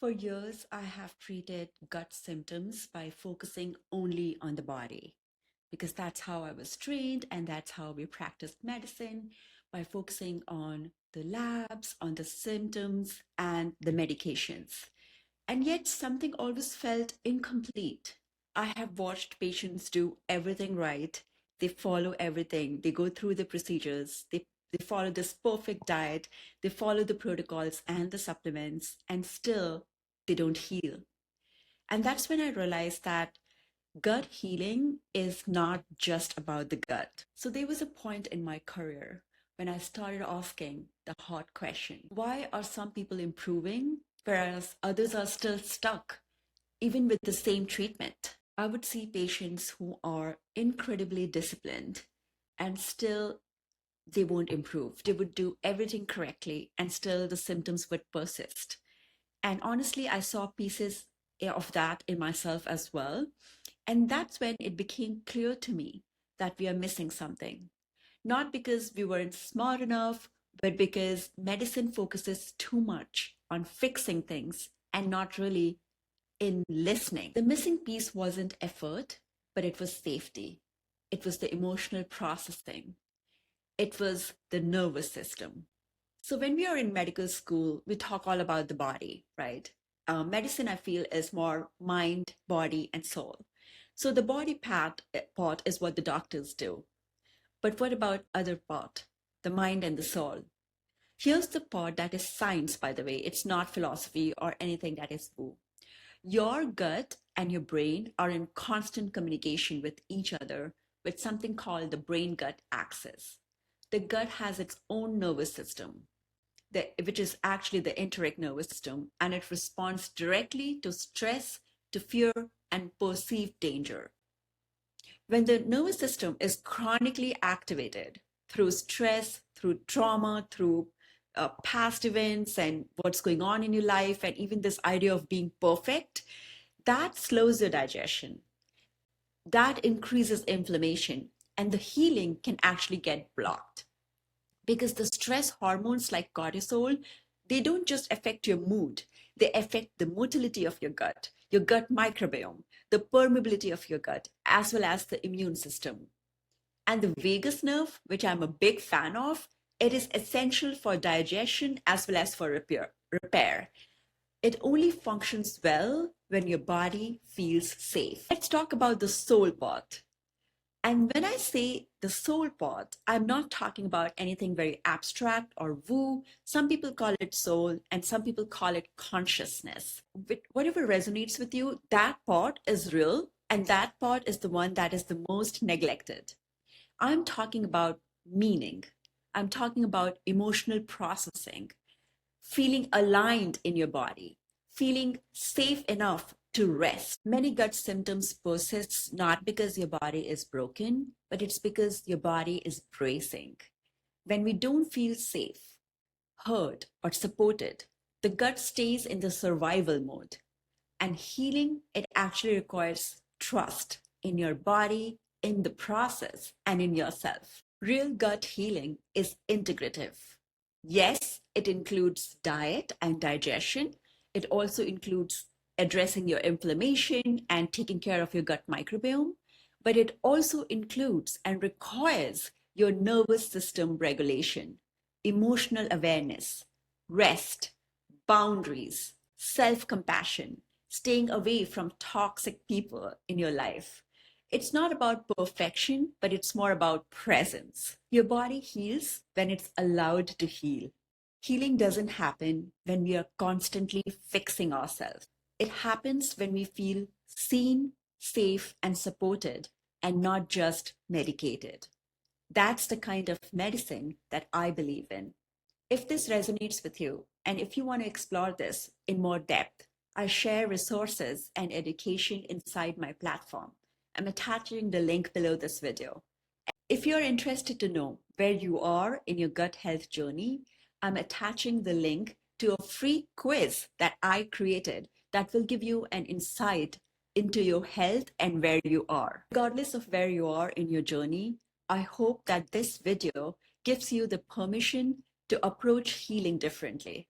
For years, I have treated gut symptoms by focusing only on the body because that's how I was trained and that's how we practiced medicine, by focusing on the labs, on the symptoms, and the medications. And yet, something always felt incomplete. I have watched patients do everything right. They follow everything. They go through the procedures. They follow this perfect diet. They follow the protocols and the supplements, and still they don't heal. And that's when I realized that gut healing is not just about the gut. So there was a point in my career when I started asking the hard question: why are some people improving whereas others are still stuck, even with the same treatment? I would see patients who are incredibly disciplined and still they won't improve. They would do everything correctly and still the symptoms would persist. And honestly, I saw pieces of that in myself as well. And that's when it became clear to me that we are missing something. Not because we weren't smart enough, but because medicine focuses too much on fixing things and not really in listening. The missing piece wasn't effort, but it was safety. It was the emotional processing. It was the nervous system. So when we are in medical school, we talk all about the body, right? Medicine, I feel, is more mind, body, and soul. So the body part is what the doctors do. But what about other part, the mind and the soul? Here's the part that is science, by the way. It's not philosophy or anything that is woo. Your gut and your brain are in constant communication with each other with something called the brain gut axis. The gut has its own nervous system, which is actually the enteric nervous system, and it responds directly to stress, to fear, and perceived danger. When the nervous system is chronically activated through stress, through trauma, through past events and what's going on in your life, and even this idea of being perfect, that slows your digestion. That increases inflammation, and the healing can actually get blocked because the stress hormones like cortisol, they don't just affect your mood, they affect the motility of your gut microbiome, the permeability of your gut, as well as the immune system. And the vagus nerve, which I'm a big fan of, it is essential for digestion as well as for repair. It only functions well when your body feels safe. Let's talk about the soul part. And when I say the soul part, I'm not talking about anything very abstract or woo. Some people call it soul and some people call it consciousness. Whatever resonates with you, that part is real and that part is the one that is the most neglected. I'm talking about meaning. I'm talking about emotional processing, feeling aligned in your body, feeling safe enough to rest. Many gut symptoms persist not because your body is broken, but it's because your body is bracing. When we don't feel safe, heard, or supported, the gut stays in the survival mode. And healing, it actually requires trust in your body, in the process, and in yourself. Real gut healing is integrative. Yes, it includes diet and digestion. It also includes addressing your inflammation and taking care of your gut microbiome. But it also includes and requires your nervous system regulation, emotional awareness, rest, boundaries, self compassion, staying away from toxic people in your life. It's not about perfection, but it's more about presence. Your body heals when it's allowed to heal. Healing doesn't happen when we are constantly fixing ourselves. It happens when we feel seen, safe, and supported, and not just medicated. That's the kind of medicine that I believe in. If this resonates with you, and if you want to explore this in more depth, I share resources and education inside my platform. I'm attaching the link below this video. If you're interested to know where you are in your gut health journey, I'm attaching the link to a free quiz that I created that will give you an insight into your health and where you are. Regardless of where you are in your journey, I hope that this video gives you the permission to approach healing differently.